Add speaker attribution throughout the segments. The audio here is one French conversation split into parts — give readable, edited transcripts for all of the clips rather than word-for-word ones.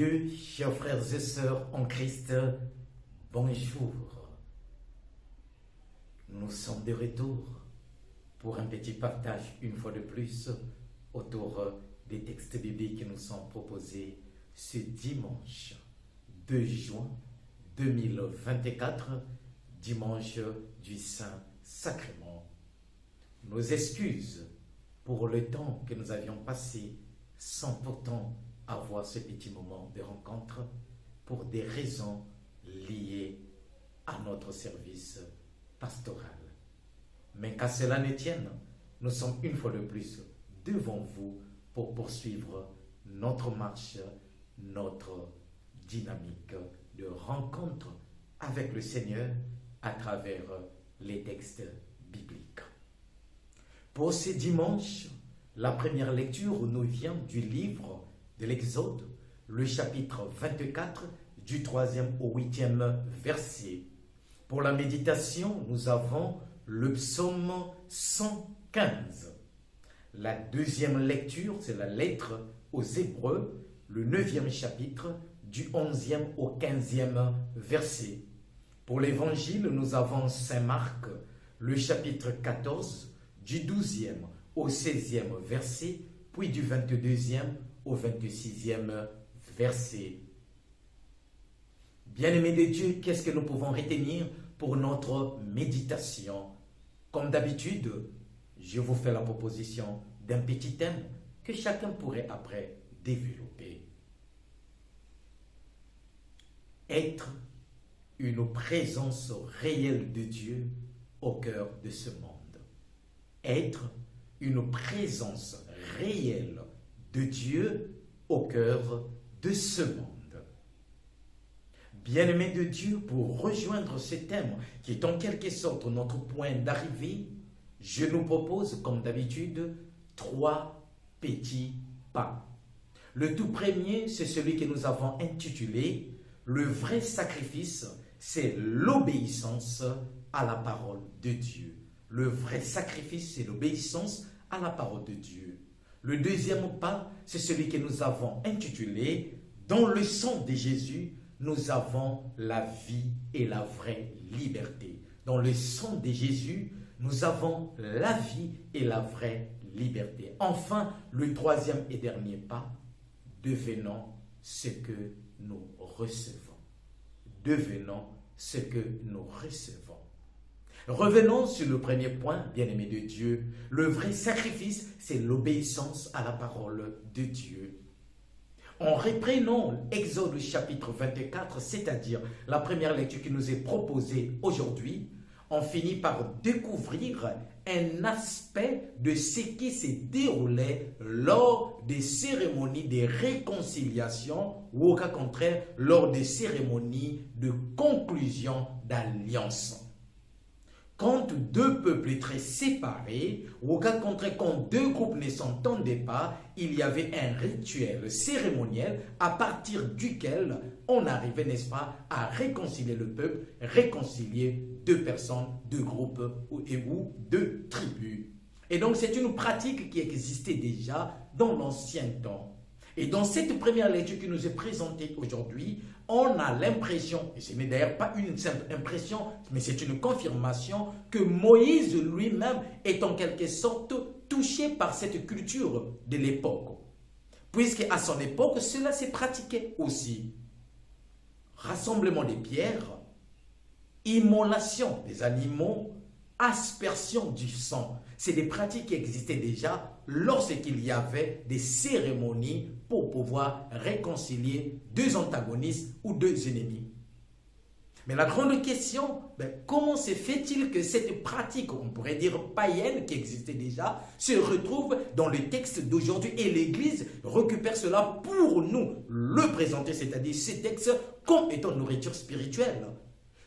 Speaker 1: Dieu, chers frères et sœurs en Christ, bonjour. Nous sommes de retour pour un petit partage, une fois de plus, autour des textes bibliques qui nous sont proposés ce dimanche 2 juin 2024, dimanche du Saint-Sacrement. Nos excuses pour le temps que nous avions passé sans pourtant avoir ce petit moment de rencontre pour des raisons liées à notre service pastoral. Mais qu'à cela ne tienne, nous sommes une fois de plus devant vous pour poursuivre notre marche, notre dynamique de rencontre avec le Seigneur à travers les textes bibliques. Pour ce dimanche, la première lecture nous vient du livre de l'Exode, le chapitre 24, du 3e au 8e verset. Pour la méditation, nous avons le psaume 115. La deuxième lecture, c'est la lettre aux Hébreux, le 9e chapitre, du 11e au 15e verset. Pour l'évangile, nous avons Saint Marc, le chapitre 14, du 12e au 16e verset, puis du 22e au 26e verset. Bien-aimés de Dieu, qu'est-ce que nous pouvons retenir pour notre méditation? Comme d'habitude, je vous fais la proposition d'un petit thème que chacun pourrait après développer. Être une présence réelle de Dieu au cœur de ce monde. Être une présence réelle de Dieu au cœur de ce monde. Bien-aimés de Dieu, pour rejoindre ce thème qui est en quelque sorte notre point d'arrivée, je nous propose comme d'habitude 3 petits pas. Le tout premier, c'est celui que nous avons intitulé « Le vrai sacrifice, c'est l'obéissance à la parole de Dieu ». Le vrai sacrifice, c'est l'obéissance à la parole de Dieu. Le deuxième pas, c'est celui que nous avons intitulé « Dans le sang de Jésus, nous avons la vie et la vraie liberté ». Dans le sang de Jésus, nous avons la vie et la vraie liberté. Enfin, le troisième et dernier pas, devenons ce que nous recevons. Devenons ce que nous recevons. Revenons sur le premier point, bien-aimé de Dieu. Le vrai sacrifice, c'est l'obéissance à la parole de Dieu. En reprenant Exode chapitre 24, c'est-à-dire la première lecture qui nous est proposée aujourd'hui, on finit par découvrir un aspect de ce qui s'est déroulé lors des cérémonies de réconciliation ou au cas contraire, lors des cérémonies de conclusion d'alliance. Quand deux peuples étaient séparés, ou au cas contraire, quand deux groupes ne s'entendaient pas, il y avait un rituel cérémoniel à partir duquel on arrivait, n'est-ce pas, à réconcilier le peuple, réconcilier deux personnes, deux groupes ou deux tribus. Et donc c'est une pratique qui existait déjà dans l'ancien temps. Et dans cette première lecture qui nous est présentée aujourd'hui, on a l'impression, et ce n'est d'ailleurs pas une simple impression, mais c'est une confirmation, que Moïse lui-même est en quelque sorte touché par cette culture de l'époque. Puisque à son époque, cela s'est pratiqué aussi. Rassemblement des pierres, immolation des animaux, aspersion du sang. C'est des pratiques qui existaient déjà lorsqu'il y avait des cérémonies pour pouvoir réconcilier deux antagonistes ou deux ennemis. Mais la grande question, comment se fait-il que cette pratique, on pourrait dire païenne, qui existait déjà, se retrouve dans le texte d'aujourd'hui et l'Église récupère cela pour nous le présenter, c'est-à-dire ces textes comme étant nourriture spirituelle?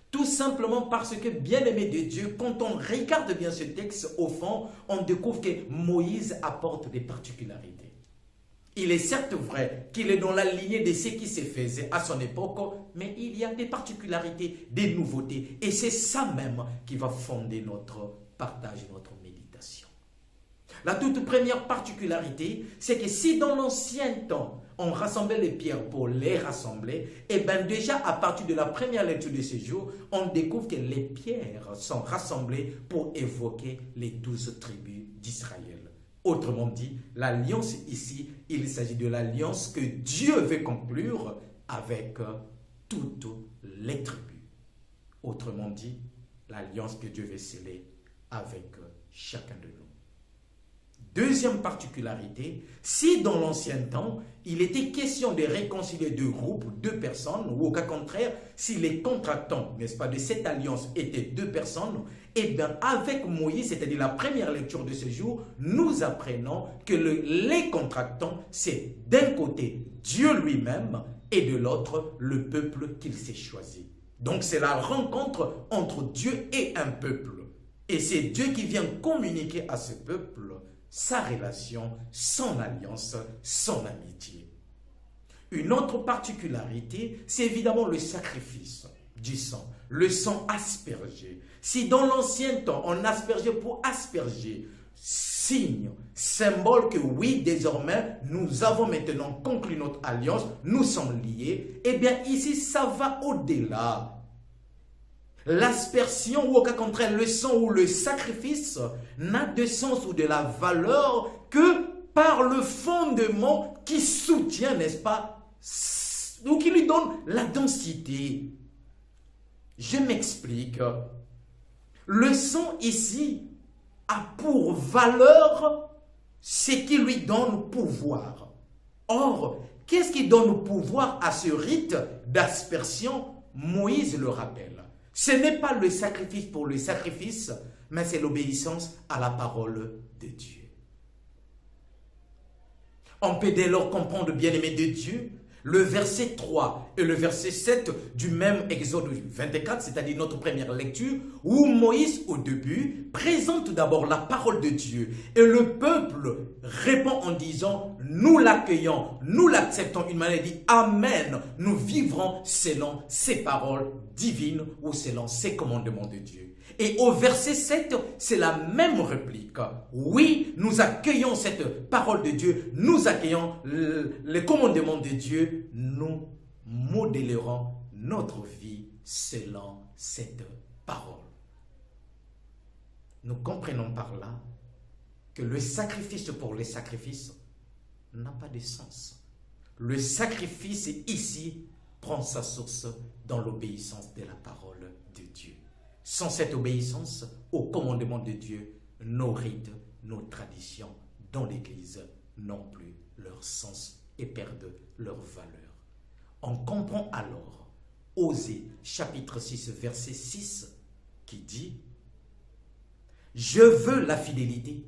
Speaker 1: Tout simplement parce que, bien-aimé de Dieu, quand on regarde bien ce texte, au fond, on découvre que Moïse apporte des particularités. Il est certes vrai qu'il est dans la lignée de ce qui se faisait à son époque, mais il y a des particularités, des nouveautés. Et c'est ça même qui va fonder notre partage, notre méditation. La toute première particularité, c'est que si dans l'ancien temps, on rassemblait les pierres pour les rassembler, et bien déjà à partir de la première lecture de ce jour, on découvre que les pierres sont rassemblées pour évoquer les 12 tribus d'Israël. Autrement dit, l'alliance ici, il s'agit de l'alliance que Dieu veut conclure avec toutes les tribus. Autrement dit, l'alliance que Dieu veut sceller avec chacun de nous. Deuxième particularité, si dans l'ancien temps, il était question de réconcilier deux groupes, deux personnes, ou au cas contraire, si les contractants, n'est-ce pas, de cette alliance étaient deux personnes, eh bien avec Moïse, c'est-à-dire la première lecture de ce jour, nous apprenons que les contractants, c'est d'un côté Dieu lui-même et de l'autre le peuple qu'il s'est choisi. Donc c'est la rencontre entre Dieu et un peuple. Et c'est Dieu qui vient communiquer à ce peuple sa relation, son alliance, son amitié. Une autre particularité, c'est évidemment le sacrifice du sang, le sang aspergé. Si dans l'ancien temps, on aspergeait pour asperger, signe, symbole que oui, désormais, nous avons maintenant conclu notre alliance, nous sommes liés, eh bien ici, ça va au-delà. L'aspersion ou au cas contraire le sang ou le sacrifice n'a de sens ou de la valeur que par le fondement qui soutient, n'est-ce pas, ou qui lui donne la densité. Je m'explique. Le sang ici a pour valeur ce qui lui donne pouvoir. Or, qu'est-ce qui donne pouvoir à ce rite d'aspersion? Moïse le rappelle. Ce n'est pas le sacrifice pour le sacrifice, mais c'est l'obéissance à la parole de Dieu. On peut dès lors comprendre, bien-aimé de Dieu, le verset 3 et le verset 7 du même Exode 24, c'est-à-dire notre première lecture, où Moïse, au début, présente d'abord la parole de Dieu. Et le peuple répond en disant, nous l'accueillons, nous l'acceptons. Une manière dit, Amen, nous vivrons selon ces paroles divines ou selon ces commandements de Dieu. Et au verset 7, c'est la même réplique. Oui, nous accueillons cette parole de Dieu, nous accueillons le commandement de Dieu, nous modélerons notre vie selon cette parole. Nous comprenons par là que le sacrifice pour les sacrifices n'a pas de sens. Le sacrifice ici prend sa source dans l'obéissance de la parole de Dieu. Sans cette obéissance au commandement de Dieu, nos rites, nos traditions dans l'Église n'ont plus leur sens et perdent leur valeur. On comprend alors Osée chapitre 6 verset 6 qui dit « Je veux la fidélité,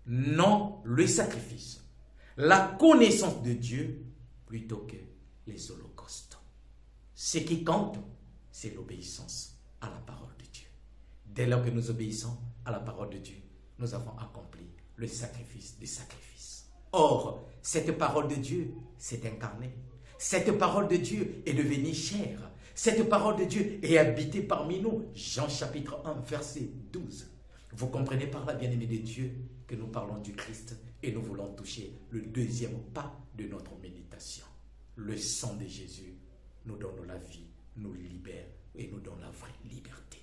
Speaker 1: non le sacrifice, la connaissance de Dieu plutôt que les holocaustes. » Ce qui compte, c'est l'obéissance à la parole de Dieu. Dès lors que nous obéissons à la parole de Dieu, nous avons accompli le sacrifice des sacrifices. Or, cette parole de Dieu s'est incarnée. Cette parole de Dieu est devenue chair. Cette parole de Dieu est habitée parmi nous. Jean chapitre 1, verset 12. Vous comprenez par là, bien-aimés de Dieu, que nous parlons du Christ et nous voulons toucher le deuxième pas de notre méditation. Le sang de Jésus nous donne la vie, nous libère et nous donne la vraie liberté.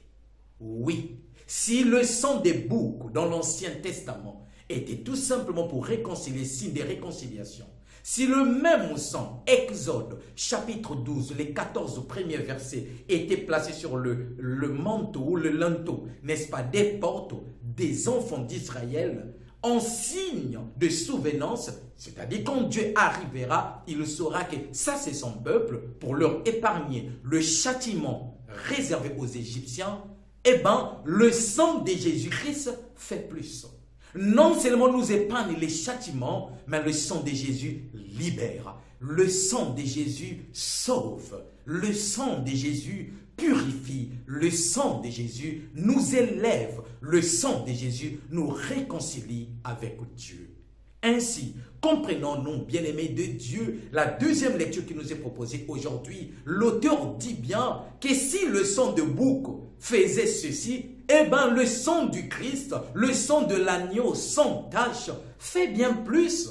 Speaker 1: Oui, si le sang des boucs dans l'Ancien Testament était tout simplement pour réconcilier, signe de réconciliation, si le même sang, Exode chapitre 12, les 14 premiers versets, était placé sur le manteau ou le linteau, n'est-ce pas, des portes des enfants d'Israël, en signe de souvenance, c'est-à-dire quand Dieu arrivera, il saura que ça c'est son peuple, pour leur épargner le châtiment réservé aux Égyptiens, eh bien le sang de Jésus-Christ fait plus. Non seulement nous épargne les châtiments, mais le sang de Jésus libère. Le sang de Jésus sauve. Le sang de Jésus purifie. Le sang de Jésus nous élève. Le sang de Jésus nous réconcilie avec Dieu. Ainsi, comprenons-nous, bien-aimés de Dieu, la deuxième lecture qui nous est proposée aujourd'hui. L'auteur dit bien que si le sang de bouc faisait ceci, Eh bien, le sang du Christ, le sang de l'agneau sans tache, fait bien plus.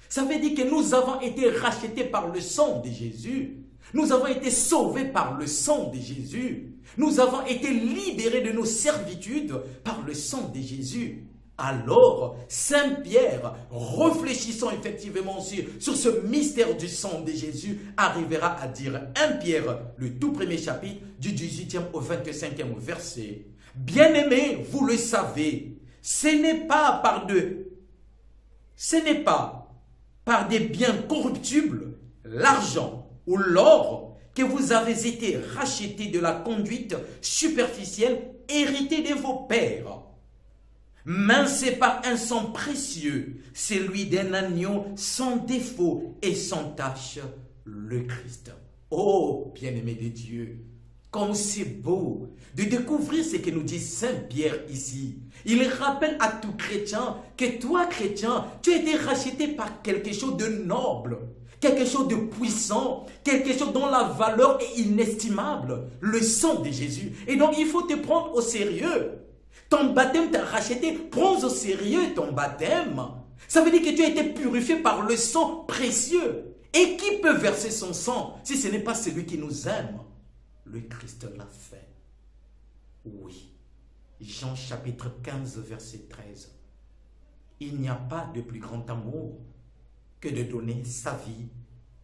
Speaker 1: Ça veut dire que nous avons été rachetés par le sang de Jésus. Nous avons été sauvés par le sang de Jésus. Nous avons été libérés de nos servitudes par le sang de Jésus. Alors, Saint Pierre, réfléchissant effectivement sur ce mystère du sang de Jésus, arrivera à dire 1 Pierre, le tout premier chapitre, du 18e au 25e verset. Bien-aimés, vous le savez, ce n'est pas par des biens corruptibles, l'argent ou l'or, que vous avez été rachetés de la conduite superficielle héritée de vos pères. Mais c'est par un sang précieux, celui d'un agneau sans défaut et sans tache, le Christ. Oh, bien-aimé de Dieu, comme c'est beau de découvrir ce que nous dit Saint Pierre ici. Il rappelle à tout chrétien que toi, chrétien, tu as été racheté par quelque chose de noble, quelque chose de puissant, quelque chose dont la valeur est inestimable, le sang de Jésus. Et donc, il faut te prendre au sérieux. Ton baptême t'a racheté, prends au sérieux ton baptême. Ça veut dire que tu as été purifié par le sang précieux. Et qui peut verser son sang si ce n'est pas celui qui nous aime? Le Christ l'a fait. Oui. Jean chapitre 15, verset 13. Il n'y a pas de plus grand amour que de donner sa vie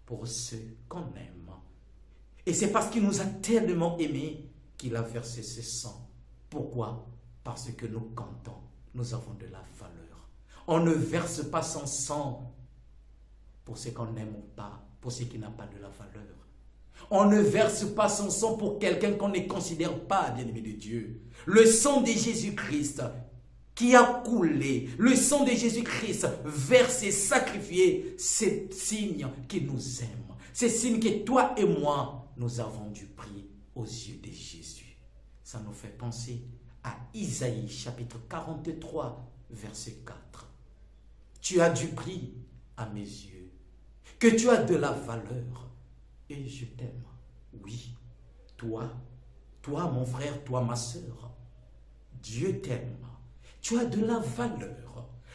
Speaker 1: pour ceux qu'on aime. Et c'est parce qu'il nous a tellement aimés qu'il a versé ce sang. Pourquoi? Parce que nous comptons, nous avons de la valeur. On ne verse pas son sang pour ce qu'on n'aime pas, pour ce qui n'a pas de la valeur. On ne verse pas son sang pour quelqu'un qu'on ne considère pas bien-aimé de Dieu. Le sang de Jésus-Christ qui a coulé, le sang de Jésus-Christ versé, sacrifié, c'est signe qu'il nous aime. C'est signe que toi et moi, nous avons du prix aux yeux de Jésus. Ça nous fait penser à Isaïe chapitre 43, verset 4. Tu as du prix à mes yeux, que tu as de la valeur et je t'aime. Oui, toi mon frère, toi ma sœur, Dieu t'aime. Tu as de la valeur.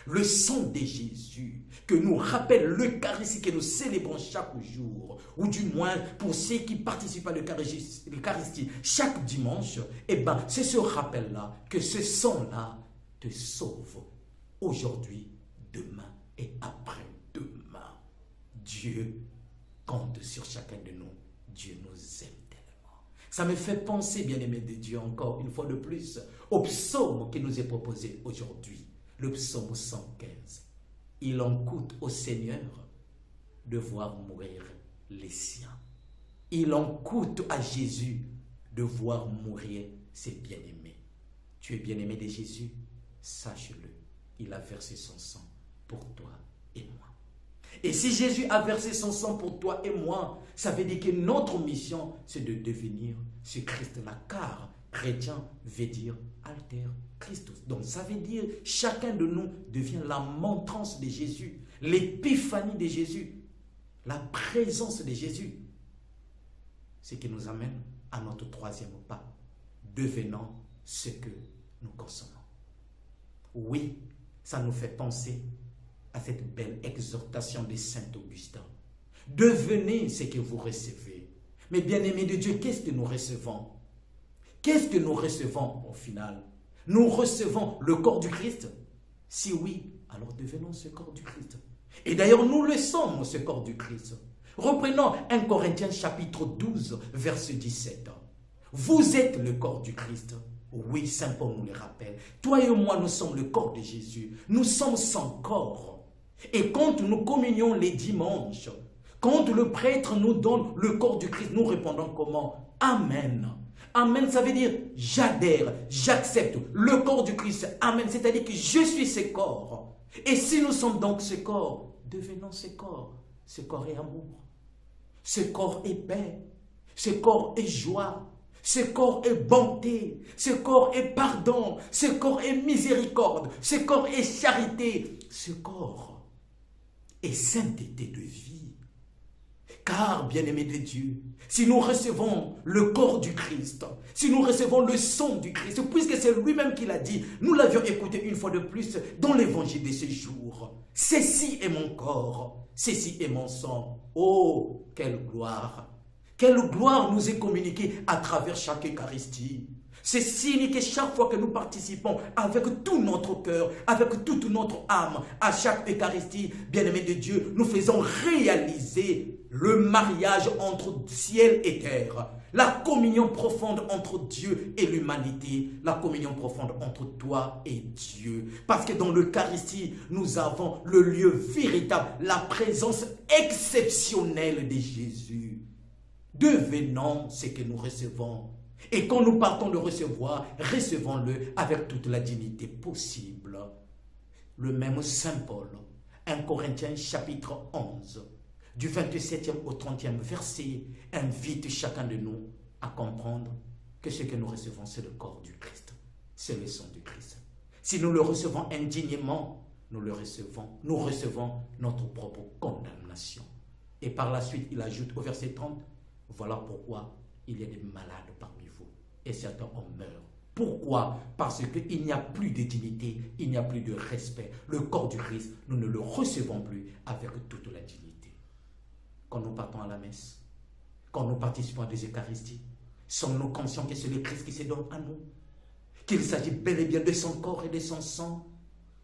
Speaker 1: Le sang de Jésus que nous rappelle l'Eucharistie que nous célébrons chaque jour, ou du moins pour ceux qui participent à l'Eucharistie chaque dimanche, eh bien, c'est ce rappel-là que ce sang-là te sauve aujourd'hui, demain et après-demain. Dieu compte sur chacun de nous. Dieu nous aime tellement. Ça me fait penser, bien-aimé de Dieu, encore une fois de plus, au psaume qui nous est proposé aujourd'hui. Le psaume 115. Il en coûte au Seigneur de voir mourir les siens. Il en coûte à Jésus de voir mourir ses bien-aimés. Tu es bien-aimé de Jésus, sache-le. Il a versé son sang pour toi et moi. Et si Jésus a versé son sang pour toi et moi, ça veut dire que notre mission, c'est de devenir ce Christ-là. Car chrétien veut dire alter Christus. Donc ça veut dire chacun de nous devient la montrance de Jésus, l'épiphanie de Jésus, la présence de Jésus. Ce qui nous amène à notre troisième pas, devenant ce que nous consommons. Oui, ça nous fait penser à cette belle exhortation de Saint Augustin. Devenez ce que vous recevez. Mais bien-aimés de Dieu, qu'est-ce que nous recevons? Qu'est-ce que nous recevons au final? Nous recevons le corps du Christ? Si oui, alors devenons ce corps du Christ. Et d'ailleurs, nous le sommes, ce corps du Christ. Reprenons 1 Corinthiens chapitre 12, verset 17. Vous êtes le corps du Christ. Oui, Saint Paul nous le rappelle. Toi et moi, nous sommes le corps de Jésus. Nous sommes son corps. Et quand nous communions les dimanches, quand le prêtre nous donne le corps du Christ, nous répondons comment? Amen. Amen, ça veut dire j'adhère, j'accepte le corps du Christ. Amen, c'est-à-dire que je suis ce corps. Et si nous sommes donc ce corps, devenons ce corps. Ce corps est amour. Ce corps est paix. Ce corps est joie. Ce corps est bonté. Ce corps est pardon. Ce corps est miséricorde. Ce corps est charité. Ce corps est sainteté de vie. Car, bien-aimés de Dieu, si nous recevons le corps du Christ, si nous recevons le sang du Christ, puisque c'est lui-même qui l'a dit, nous l'avions écouté une fois de plus dans l'évangile de ce jour. Ceci est mon corps, ceci est mon sang. Oh, quelle gloire! Quelle gloire nous est communiquée à travers chaque Eucharistie. C'est signe que chaque fois que nous participons avec tout notre cœur, avec toute notre âme, à chaque Eucharistie, bien-aimés de Dieu, nous faisons réaliser le mariage entre ciel et terre, la communion profonde entre Dieu et l'humanité, la communion profonde entre toi et Dieu. Parce que dans l'Eucharistie, nous avons le lieu véritable, la présence exceptionnelle de Jésus. Devenons ce que nous recevons. Et quand nous partons de recevoir, recevons-le avec toute la dignité possible. Le même Saint Paul, 1 Corinthiens chapitre 11, du 27e au 30e verset, invite chacun de nous à comprendre que ce que nous recevons, c'est le corps du Christ, c'est le sang du Christ. Si nous le recevons indignement, nous recevons notre propre condamnation. Et par la suite, il ajoute au verset 30, voilà pourquoi il y a des malades parmi vous et certains en meurent. Pourquoi? Parce qu'il n'y a plus de dignité, il n'y a plus de respect. Le corps du Christ, nous ne le recevons plus avec toute la dignité. Quand nous partons à la messe, quand nous participons à des Eucharisties, sommes-nous conscients que c'est le Christ qui se donne à nous? Qu'il s'agit bel et bien de son corps et de son sang?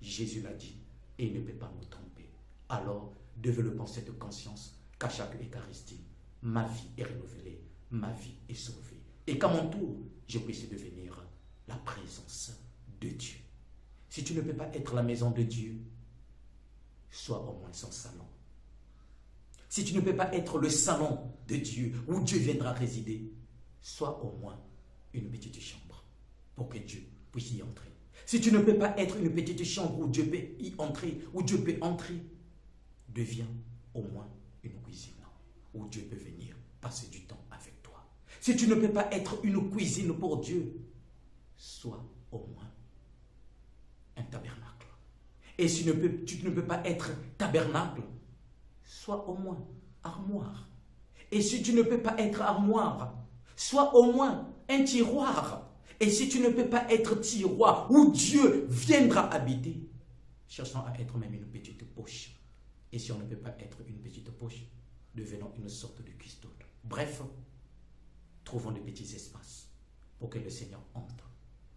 Speaker 1: Jésus l'a dit et il ne peut pas nous tromper. Alors, développons cette conscience qu'à chaque Eucharistie, ma vie est renouvelée, ma vie est sauvée. Et qu'à mon tour, je puisse devenir la présence de Dieu. Si tu ne peux pas être la maison de Dieu, sois au moins son salon. Si tu ne peux pas être le salon de Dieu, où Dieu viendra résider, sois au moins une petite chambre, pour que Dieu puisse y entrer. Si tu ne peux pas être une petite chambre où Dieu peut y entrer, où Dieu peut entrer, deviens au moins une cuisine, où Dieu peut venir passer du temps avec toi. Si tu ne peux pas être une cuisine pour Dieu, sois au moins un tabernacle. Et si tu ne peux pas être tabernacle, sois au moins armoire. Et si tu ne peux pas être armoire, sois au moins un tiroir. Et si tu ne peux pas être tiroir où Dieu viendra habiter, cherchons à être même une petite poche. Et si on ne peut pas être une petite poche, devenons une sorte de custode. Bref, trouvons des petits espaces pour que le Seigneur entre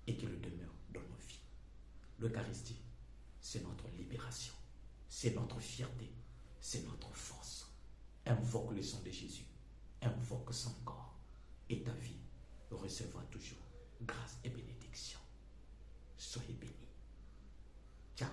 Speaker 1: et qu'il demeure dans nos vies. L'Eucharistie, c'est notre libération, c'est notre fierté, c'est notre force. Invoque le sang de Jésus, invoque son corps, et ta vie recevra toujours grâce et bénédiction. Soyez bénis. Ciao.